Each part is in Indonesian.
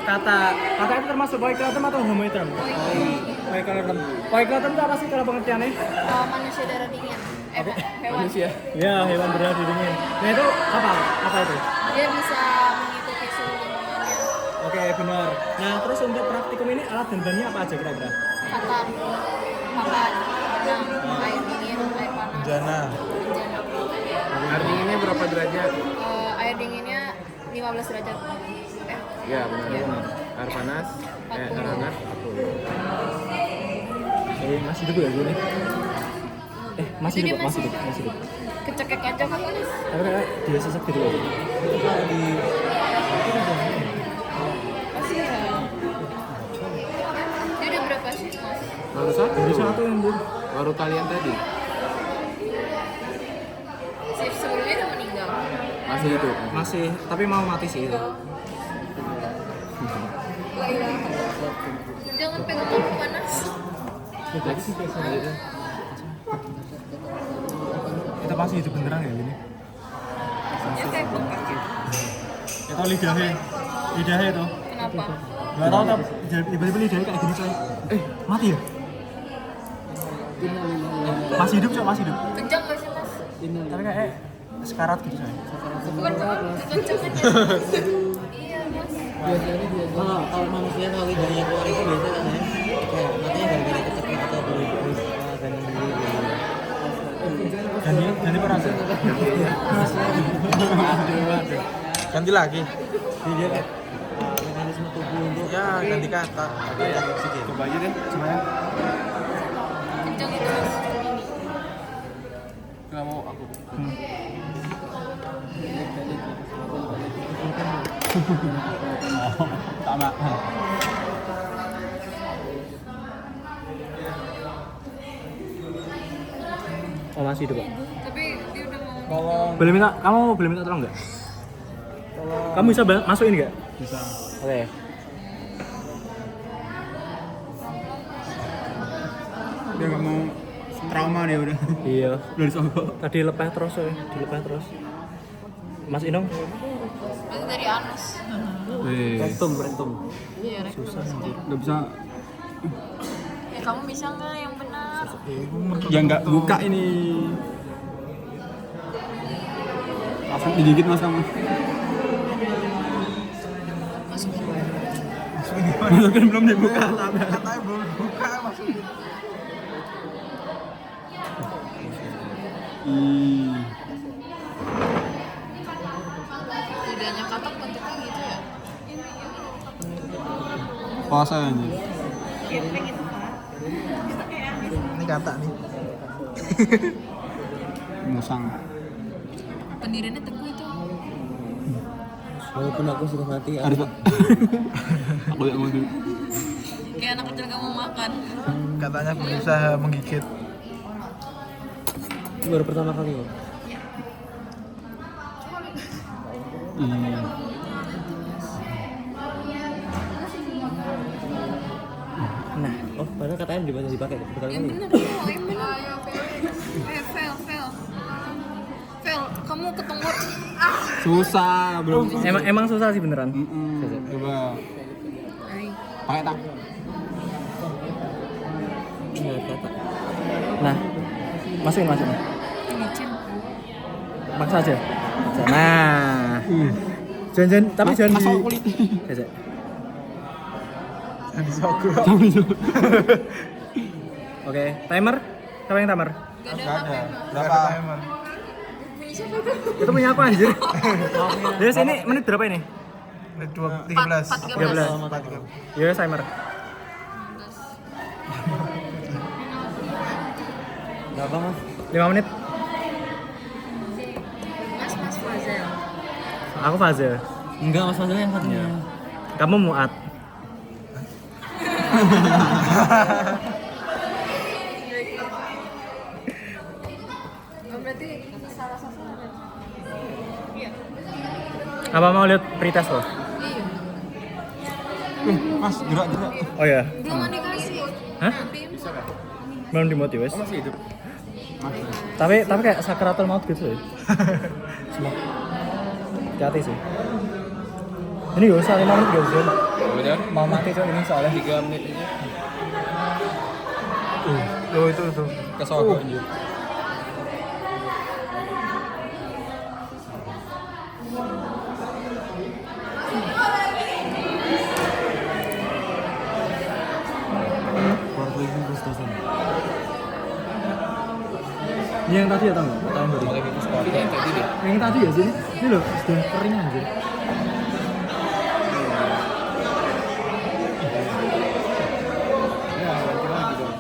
kata itu termasuk poikratum atau homoikratum? Poikratum itu apa sih kalau pengertiannya? Manusia darah dingin. Hewan. Manusia. Ya, hewan berdarah dingin. Nah itu apa? Apa itu? Dia bisa mengikuti suhu lingkungannya. Oke, benar. Nah, terus untuk praktikum ini alat dan bahannya apa aja kira-kira? Katar, makan, renang, air dingin, air panas. Jana. Bencana. Air dinginnya berapa derajat? Air dinginnya 15 derajat. Ya benar. Air panas, air 40. hangat 40. Masih hidup ya gini? Masih Jadi hidup, masih hidup. Kecekek aja kan Mas? Tapi kayak dia sesak gitu loh. Kasihan. Dia udah berapa sih Mas? Baru satu. Baru satu yang bur. Baru kalian tadi. Sebelumnya udah meninggal. Masih hidup. Masih, tapi mau mati sih itu. Jangan pegang aku panas. Next. Kita masih hidup beneran ya ini. Ya kayak bengkak gitu. Itu lidahnya itu. Kenapa? Gak tau tapi tiba-tiba lidahnya kayak gini coy. Mati ya? Masih hidup coy, masih hidup. Kejang gak sih Mas? Tapi kayak sekarat gitu coy. Kekencangan. Iya Mas. Kalau manusia kalau lidahnya keluar itu biasa kan ya kayak matanya gara-gara kecekek atau buru-buru Ganti peran sih. ganti lagi dia kayak mekanisme tubuh untuk ya ganti kata oksigen. Coba aja deh. Semuanya. Kencang itu Mas. Gak mau aku. Sama. Oh masih hidup Pak. Tapi dia udah mau. Kamu boleh minta tolong nggak? Kamu bisa masukin nggak? Bisa. Oke. Dia gak mau trauma dia udah. Iya. Udah disogok. Tadi lepeh terus ya, dilepeh terus. Mas Inong? Berarti dari anus. Rentum Iya, susah. Gak bisa. Ya kamu bisa nggak yang benar? Ya nggak buka ini. Langsung digigit mas kamu. Masukin. Masukin belum dibuka. katanya belum buka masukin Lidahnya katak bentuknya gitu ya? Puasa ini. ini kata nih Musang. Pendiriannya teguh itu. walaupun aku sudah mati Harus. Aku yang mau dulu. Kayak anak kecil gak mau makan. katanya berusaha menggigit itu baru pertama kali ya nah padahal katanya dipakai berkali-kali Yang benar dong, yang benar. Fel, kamu ketemu. Susah belum. Emang susah sih beneran. Coba. Pakai tang. kata Nah, masukin. Micin. Maksa aja. Nah. Jangan tapi jangan masuk di kulit. Cek. Oke, timer? Siapa yang timer? Gak ada apa-apa. berapa Punya siapa tuh? Itu punya aku anjir. Jadi ini menit berapa ini? 13 13. Ya, timer. berapa mas 5 menit. Mas Fazel. Aku Fazel. enggak mas Fadil yang satunya Kamu Muat. Berarti salah satu. Iya. Apa mau lihat pretest lo? Iya. Mas gerak. Oh ya. Belum ada dikasih. Hah? Belum dimotivasi. Masih hidup. Tapi kayak sakratul maut gitu ya. Semua. Hati sih. Ini gak usah 5 menit gak usah. Jangan mau mati cok ini soalnya 3 menit aja. Tuh itu. Kesogok anjir. ini yang tadi ya tau nggak? Atau yang tadi? Pakai itu sekali yang tadi deh. Yang tadi ya sini ini loh sudah kering anjir. Ya, ganti lagi dong.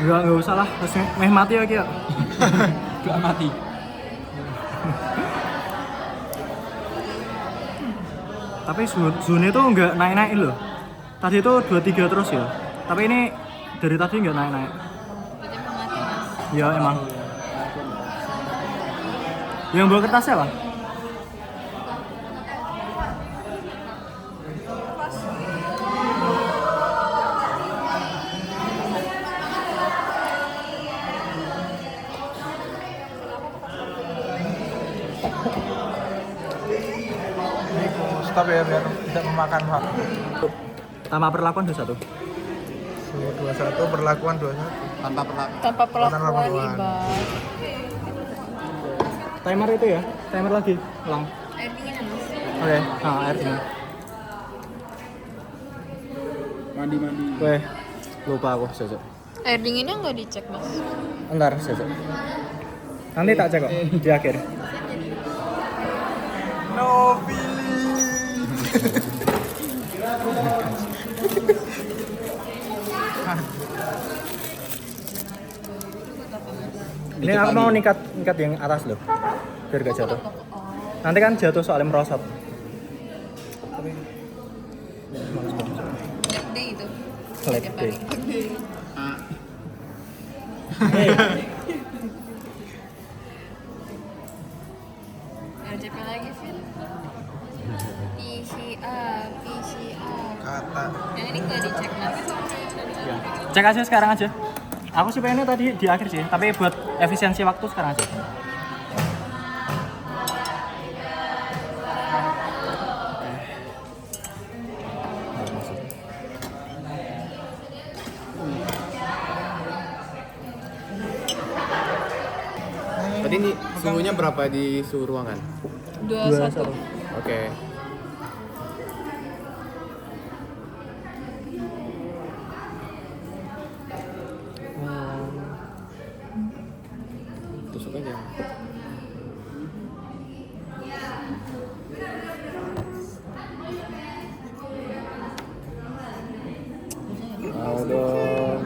Enggak usah lah, terus meh mati ya Kia. Gak mati. Tapi zone itu enggak naik-naik loh. Tadi itu 23 terus ya. Tapi ini dari tadi enggak naik-naik. Berarti mau mati mas. Ya emang. Yang bawa kertasnya apa? Stop ya biar tidak memakan waktu. Tambah perlakuan 21. Suhu 21 perlakuan 21. Tanpa perlakuan. Tanpa perlakuan. perlakuan ibas. Timer itu ya? Timer lagi, ulang. Air dingin mas. Oke, nah air dingin. Mandi. Weh, lupa aku sesuk. Air dinginnya nggak dicek mas. Entar sesuk. Nanti tak cek kok di akhir. No feeling. Ini aku mau nikat yang atas loh, biar gak jatuh. Nanti kan jatuh soalnya merosot. Leg day itu. Leg Tiap day. hari. RCP lagi Vin. PCR. Kata. Yang ini nggak dicek mas. Ya. Cek aja sekarang aja. Aku sih pengennya tadi di akhir sih, tapi buat efisiensi waktu sekarang aja. Tadi ini suhunya berapa di suhu ruangan? 21. Oke. Tusuk aja. Mau dong.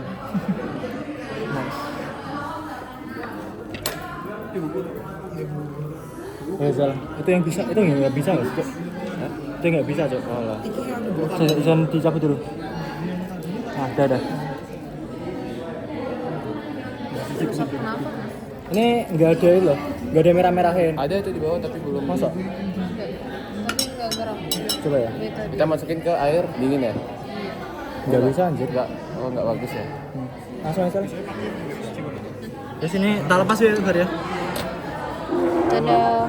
Ya salah. Itu yang bisa, itu nggak bisa nggak sih, Cok? Itu nggak bisa, Cok. Oh lah. Jangan dicabut dulu. Nah, dah. Kenapa? Ini nggak ada itu loh, nggak ada merah-merahin. Ada itu di bawah tapi belum. Masuk. Tapi nggak gerak. Coba ya. Dari tadi. Kita masukin ke air dingin ya? Nggak bisa anjir. Enggak. Oh, enggak bagus ya. Langsung aja. Ya sini tak lepas ya, Bar ya. Dadah.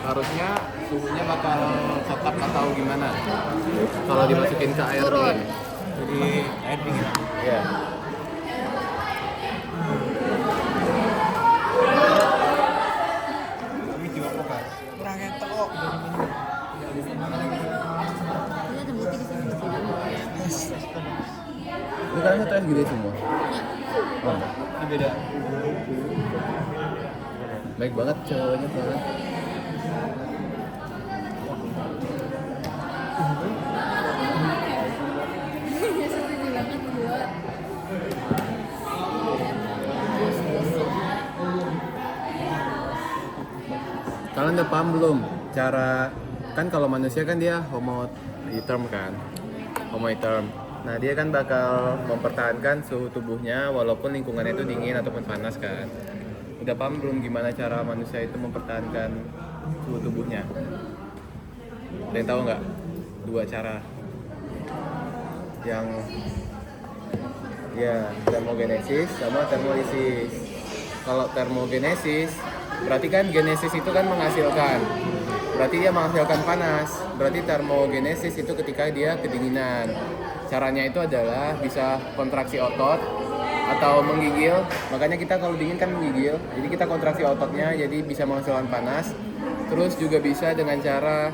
Harusnya suhunya bakal tetap atau gimana? Kalau dimasukin ke air Turun. dingin. Jadi air dingin. Iya. Kami juga pokar. Kurang ngetok kok. Ini kan satu es gede semua. Oh. Ini beda. Baik banget cowoknya banget. Kalian udah paham belum cara, kan kalau manusia kan dia homoiterm kan, homoiterm. Nah dia kan bakal mempertahankan suhu tubuhnya walaupun lingkungannya itu dingin ataupun panas kan. Udah paham belum gimana cara manusia itu mempertahankan suhu tubuhnya? Ada yang tahu nggak? 2 cara. Yang ya termogenesis sama termolisis. Kalau termogenesis berarti kan genesis itu kan menghasilkan. Berarti dia menghasilkan panas. Berarti termogenesis itu ketika dia kedinginan. Caranya itu adalah bisa kontraksi otot atau menggigil. Makanya kita kalau dingin kan menggigil. Jadi kita kontraksi ototnya jadi bisa menghasilkan panas. Terus juga bisa dengan cara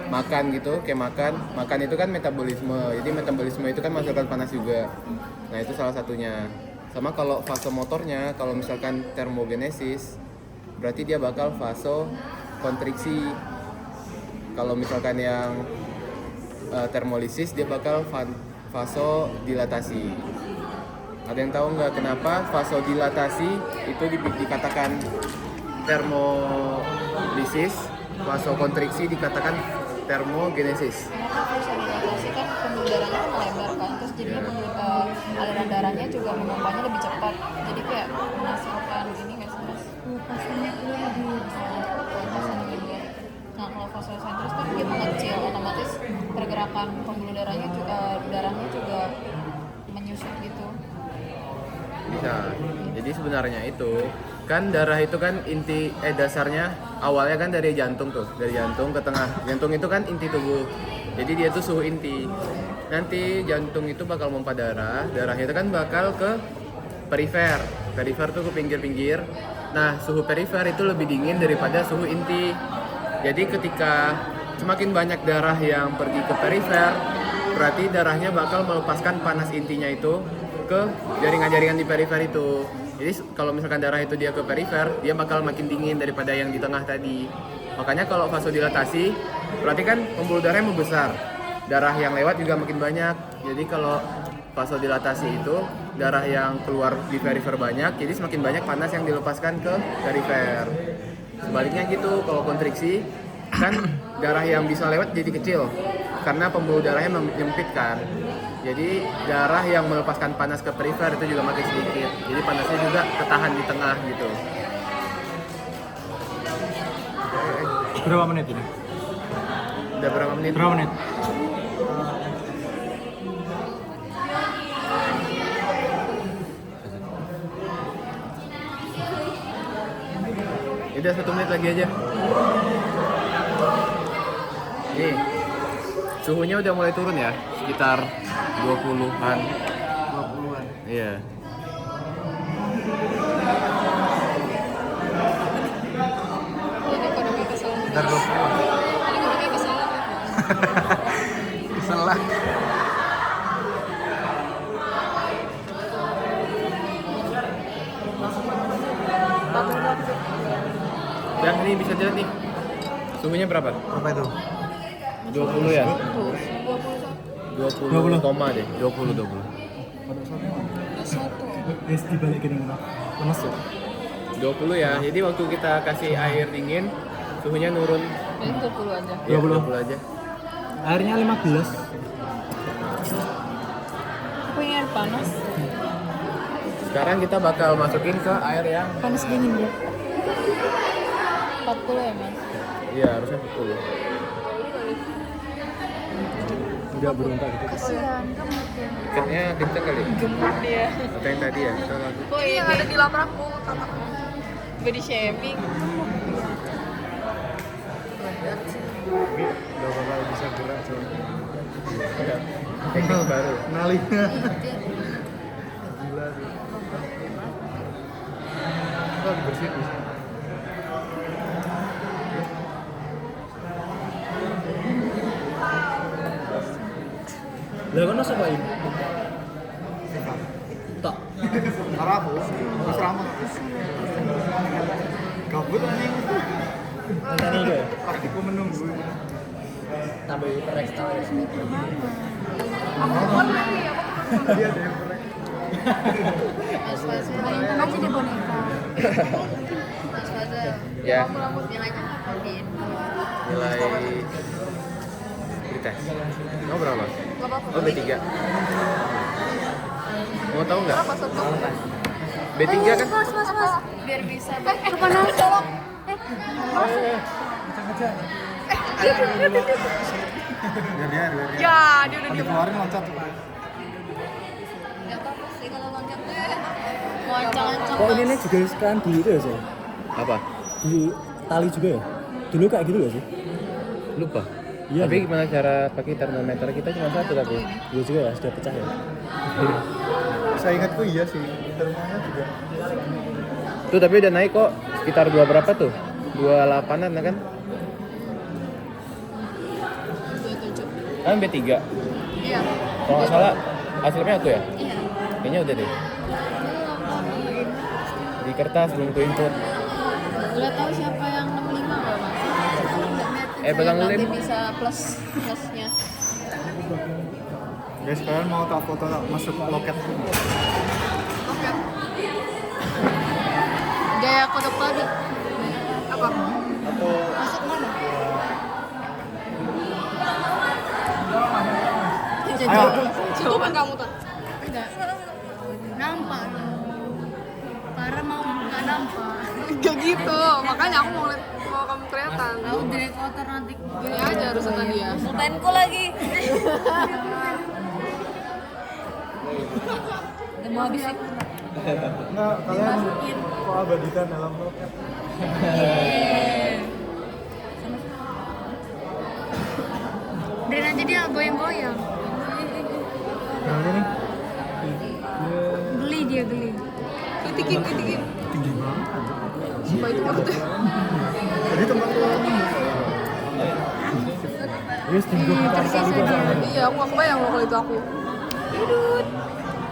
makan gitu, kayak makan itu kan metabolisme. Jadi metabolisme itu kan menghasilkan panas juga. Nah, itu salah satunya. Sama kalau vasomotornya, kalau misalkan termogenesis berarti dia bakal vasokontriksi. Kalau misalkan yang termolisis dia bakal vasodilatasi. Ada yang tahu nggak kenapa vasodilatasi itu dikatakan termolisis, vasokontriksi dikatakan termogenesis? Kenapa vasodilatasi kan pembuluh darahnya kan melebar kan, terus jadinya aliran darahnya juga memompanya lebih cepat, jadi kayak menghasilkan ini nggak sih mas? Lepasannya lebih. Nah kalau vasosentris kan dia mengecil, otomatis pergerakan pembuluh darahnya juga menyusut gitu. Bisa. Jadi sebenarnya itu kan darah itu kan inti dasarnya awalnya kan dari jantung tuh, dari jantung ke tengah. Jantung itu kan inti tubuh. Jadi dia tuh suhu inti. Nanti jantung itu bakal pompa darah, darahnya itu kan bakal ke perifer. Perifer tuh ke pinggir-pinggir. Nah, suhu perifer itu lebih dingin daripada suhu inti. Jadi ketika semakin banyak darah yang pergi ke perifer, berarti darahnya bakal melepaskan panas intinya itu ke jaringan-jaringan di perifer itu. Jadi kalau misalkan darah itu dia ke perifer, dia bakal makin dingin daripada yang di tengah tadi. Makanya kalau vasodilatasi, berarti kan pembuluh darahnya membesar. Darah yang lewat juga makin banyak. Jadi kalau vasodilatasi itu darah yang keluar di perifer banyak, jadi semakin banyak panas yang dilepaskan ke perifer. Sebaliknya gitu, kalau kontriksi kan darah yang bisa lewat jadi kecil karena pembuluh darahnya menyempit kan. Jadi darah yang melepaskan panas ke perifer itu juga makin sedikit. Jadi panasnya juga ketahan di tengah gitu. Berapa menit ini? Udah berapa menit? Berapa menit? Udah 1 menit lagi aja. Nih, suhunya udah mulai turun ya, sekitar 20-an. 20-an. Iya. Jadi kodoknya kesel. Sekitar 20-an. Jadi kodoknya kesel. Kesel lah. Dan ini bisa dilihat nih. Suhunya berapa? Apa itu? 20 ya? 20 20. koma deh. 20. Di balik gini mana? Panas ya? 20 ya. Jadi waktu kita kasih air dingin, suhunya nurun. Jadi 20 aja. Ya, 20. 20 aja. Airnya 15. Aku ini air panas. Sekarang kita bakal masukin ke air yang Panas dingin ya. 40 ya mas? iya harusnya 40. Udah berontak gitu. Kasihan kamu. Ikatnya kenceng kali. Gemuk dia. Atau yang tadi ya? Atau lagi. Oh iya ada di laprakku. Body shaming. Udah bakal bisa gerak coy. Udah. Teknik baru. Nalinya. Gila sih. Itu lagi bersih bisa. Lah kan apa ini? Tak. Karena aku asrama. Gabut anjing. Nanti itu ya. Aku menunggu. Tambah ekstra ya. Dia ada yang korek. Mas Faza. Kan jadi boneka. Mas Faza. Ya. Rambut nilainya ngapain? Nilai di tes. Kamu berapa? Gak apa-apa. Oh B3. Mau tahu nggak? Berapa satu? B3 kan? Mas. Biar bisa. Panas. Biar dia. Ya, dia udah Keluarin loncat. Gak apa-apa sih kalau loncat deh. Loncat-loncat. Oh ini nih juga sekarang dulu itu ya sih? Apa? Di tali juga ya? Dulu kayak gitu gak sih? Lupa. Iya. Tapi gimana cara pakai termometer kita cuma satu tapi. Iya juga ya, sudah pecah ya? Saya ingatku iya sih. Termanya juga. Tuh tapi udah naik kok. Sekitar 2 berapa tuh? 28-an kan? 27. Kan B3. Iya. Kalau nggak salah hasilnya aku ya? Iya. Kayaknya udah deh. Di kertas belum ku input. Gak tahu siapa yang 65 gak mas? Pegang Nanti lem. bisa plusnya. Guys, kalian mau tak foto tak masuk loket? Oke. Gaya kodok tadi. Apa? Masuk mana? Ayo. Coba kamu tuh. Nampak. Para mau nggak nampak. Gak gitu, makanya aku mau kamu kelihatan. Tahu direct kotor nanti. Gini aja harusnya tadi ya. Pulpenku lagi. Udah mau habis sih. Enggak, kalian kok abadikan dalam loket? Udah nanti dia goyang-goyang. Nah, ini Geli dia geli. Kritikin. tinggi banget. Sumpah itu banget ya. Jadi teman lu Yes, tinggal berkali-kali kok sama. Iya, aku gak kebayang loh kalau itu aku.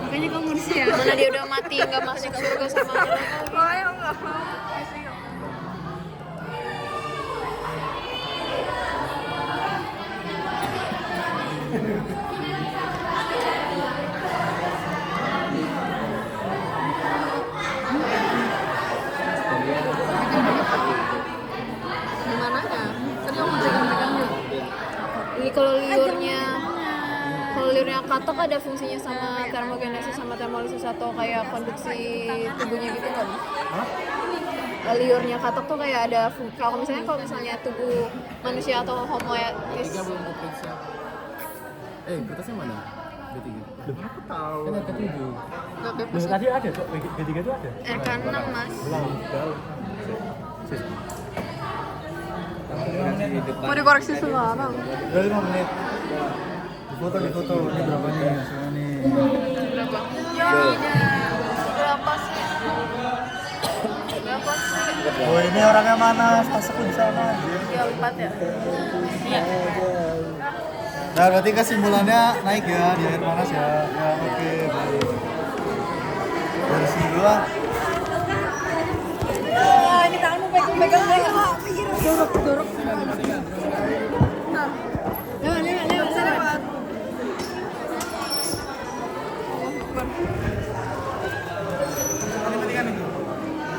Makanya kamu ngurus ya. Mana dia udah mati, gak masuk surga sama aku. Ayo, gak mau. Gimananya? Tadi aku pegang-pegang dulu. Ini kalau liurnya katok ada fungsinya sama termogenesis sama termolisis atau kayak konduksi tubuhnya gitu kan? Liurnya katok tuh kayak ada kalau misalnya tubuh manusia atau homo etis. Belum kuperiksa. Kertasnya mana? B3. Loh, aku tahu. Kan ada 7. Nggak Loh, bebas. tadi ada kok, B3 itu ada. RK6 mas. Belum, belum. Mau dikoreksi sekarang? udah 5 menit. Di foto. Ini berapa nih? Soalnya nih. Berapa? Ya berapa sih? Berapa sih? Oh, ini orangnya mana? Tasku di sana. 34 ya? Nah, berarti kesimpulannya naik ya di air panas ya. Ya, oke, baik. Dari sini dulu lah. Ini tanganmu pegang. Dorok. Lewat sana Pak.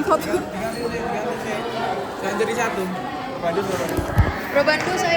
Foto. Jangan jadi satu. Bro Bandu saya